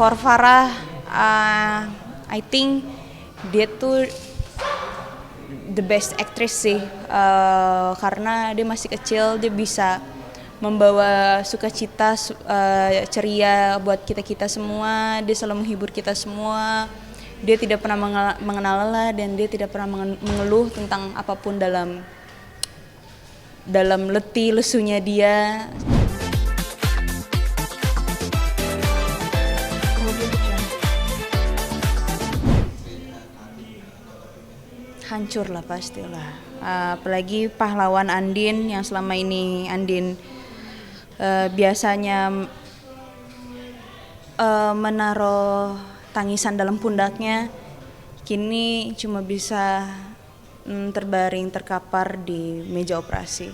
For Farah, I think dia tuh the best actress sih, karena dia masih kecil, dia bisa membawa sukacita, ceria buat kita semua. Dia selalu menghibur kita semua. Dia tidak pernah mengenal lelah dan dia tidak pernah mengeluh tentang apapun dalam letih lesunya dia. Hancur lah pastilah, apalagi pahlawan Andin yang selama ini Andin biasanya menaruh tangisan dalam pundaknya, kini cuma bisa terbaring terkapar di meja operasi.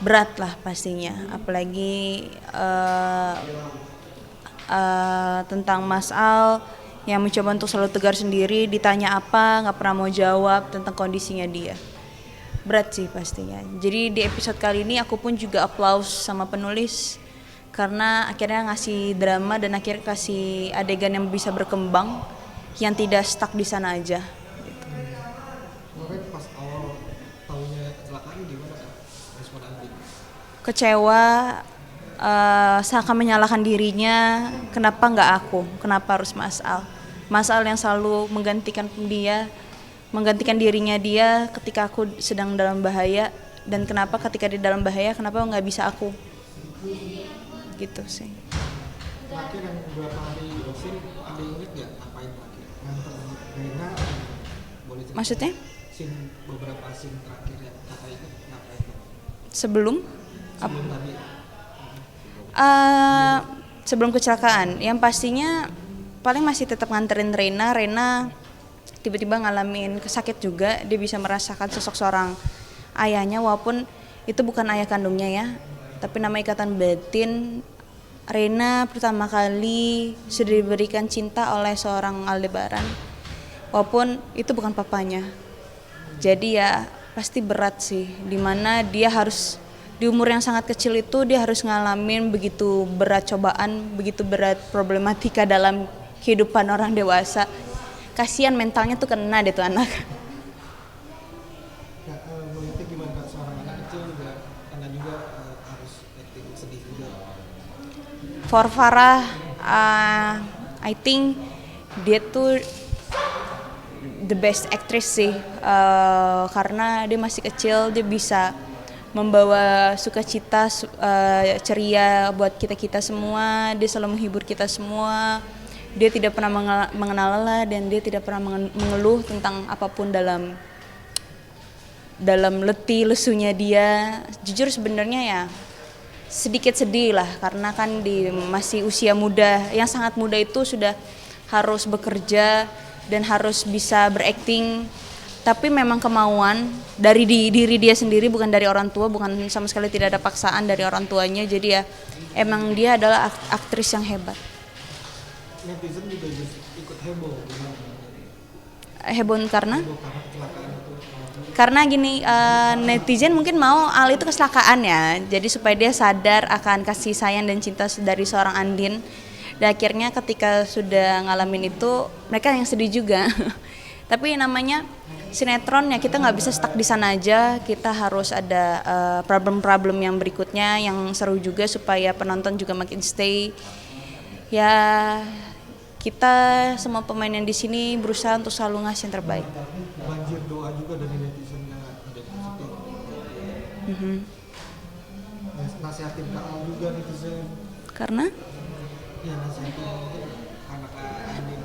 Berat lah pastinya, apalagi tentang Mas Al yang mencoba untuk selalu tegar sendiri, ditanya apa nggak pernah mau jawab tentang kondisinya dia. Berat sih pastinya. Jadi di episode kali ini aku pun juga applause sama penulis karena akhirnya ngasih drama dan akhirnya kasih adegan yang bisa berkembang, yang tidak stuck di sana aja. Gitu. Kemarin pas awal tahunya kecelakaan gimana respon Andi? Kecewa, seakan menyalahkan dirinya, kenapa nggak aku, kenapa harus Mas Al. Mas Al yang selalu menggantikan dirinya dia ketika aku sedang dalam bahaya, dan kenapa ketika di dalam bahaya kenapa nggak bisa aku, gitu sih. Terakhir yang beberapa hari scene, ada inget nggak ngapain terakhir? Nganter Rena, boleh cerita? Maksudnya? Beberapa scene terakhir yang kakak inget ngapain? Sebelum tadi? Sebelum kecelakaan, yang pastinya paling masih tetap nganterin Rena tiba-tiba ngalamin sakit juga. Dia bisa merasakan sosok seorang ayahnya, walaupun itu bukan ayah kandungnya ya, tapi nama ikatan batin. Rena pertama kali sudah diberikan cinta oleh seorang Aldebaran, walaupun itu bukan papanya. Jadi ya pasti berat sih, dimana dia harus di umur yang sangat kecil itu dia harus ngalamin begitu berat cobaan, begitu berat problematika dalam kehidupan orang dewasa. Kasihan mentalnya tuh kena deh tuh anak. Melihatnya gimana Kak, seorang anak kecil juga, karena juga harus acting sedih juga. For Farah, I think dia tuh the best actress sih, karena dia masih kecil, dia bisa membawa sukacita, ceria buat kita semua. Dia selalu menghibur kita semua. Dia tidak pernah mengenal lelah dan dia tidak pernah mengeluh tentang apapun dalam letih lesunya dia. Jujur sebenarnya ya sedikit sedih lah, karena kan di masih usia muda, yang sangat muda itu sudah harus bekerja dan harus bisa berakting. Tapi memang kemauan dari diri dia sendiri, bukan dari orang tua, bukan sama sekali tidak ada paksaan dari orang tuanya. Jadi ya emang dia adalah aktris yang hebat. Netizen juga ikut heboh gimana? Heboh karena? Heboh karena kecelakaan itu. Karena gini, netizen mungkin mau Al itu kecelakaan ya, jadi supaya dia sadar akan kasih sayang dan cinta dari seorang Andin. Dan akhirnya ketika sudah ngalamin itu, mereka yang sedih juga. Tapi namanya sinetron ya, kita nggak bisa stuck di sana aja. Kita harus ada problem-problem yang berikutnya yang seru juga supaya penonton juga makin stay. Ya kita semua pemain yang di sini berusaha untuk selalu ngasih yang terbaik. Banjir doa juga dari netizen yang ada positif. Nasihatin Kak Al juga netizen. Karena? Ya nasihatin anak Andin.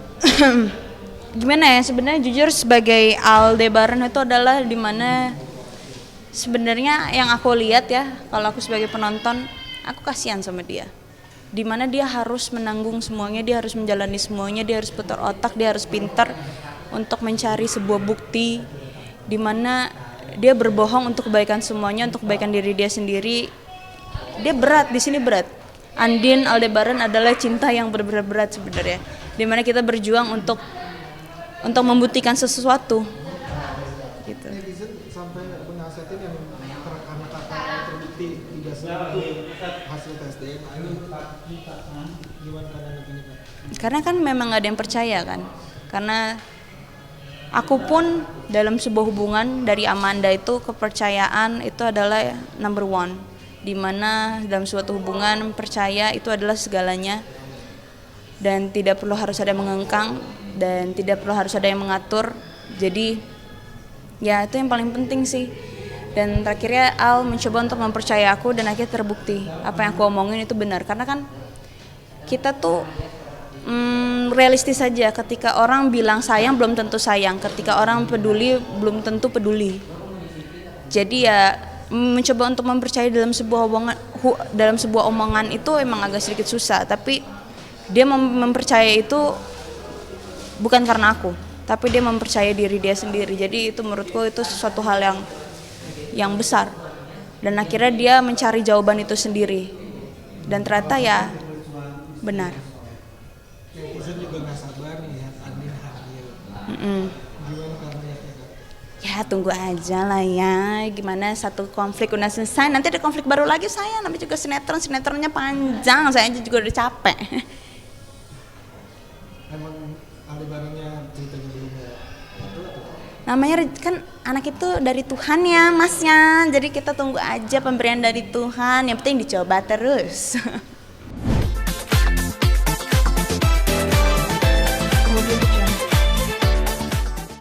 Gimana ya, sebenarnya jujur sebagai Aldebaran itu adalah dimana sebenarnya yang aku lihat ya, kalau aku sebagai penonton, aku kasihan sama dia. Dimana dia harus menanggung semuanya, dia harus menjalani semuanya, dia harus putar otak, dia harus pintar untuk mencari sebuah bukti, dimana dia berbohong untuk kebaikan semuanya, untuk kebaikan diri dia sendiri. Dia berat, di sini berat. Andin Aldebaran adalah cinta yang benar-benar berat sebenarnya, dimana kita berjuang untuk membuktikan sesuatu gitu. Netizen sampai menasihatin yang karena kakak terbukti tidak selingkuh hasil tes DNA ini, gimana pandangan ini Kak? Karena kan memang gak ada yang percaya kan. Karena aku pun dalam sebuah hubungan dari Amanda itu kepercayaan itu adalah number one. Dimana dalam suatu hubungan percaya itu adalah segalanya. Dan tidak perlu harus ada yang mengengkang dan tidak perlu harus ada yang mengatur. Jadi ya itu yang paling penting sih. Dan terakhirnya Al mencoba untuk mempercayai aku dan akhirnya terbukti apa yang aku omongin itu benar. Karena kan kita tuh realistis saja, ketika orang bilang sayang belum tentu sayang, ketika orang peduli belum tentu peduli. Jadi ya mencoba untuk mempercayai dalam sebuah omongan itu emang agak sedikit susah, tapi dia mempercayai itu bukan karena aku, tapi dia mempercayai diri dia sendiri. Jadi itu menurutku itu sesuatu hal yang besar. Dan akhirnya dia mencari jawaban itu sendiri. Dan ternyata ya benar. Netizen juga nggak sabar lihat Andin hamil. Gimana kabarnya? Ya tunggu aja lah ya, gimana satu konflik udah selesai, nanti ada konflik baru lagi saya, namanya juga sinetronnya panjang, saya aja juga udah capek. Emang Aldebarannya ceritanya belum itu atau? Namanya kan anak itu dari Tuhan ya masnya, jadi kita tunggu aja pemberian dari Tuhan, yang penting dicoba terus.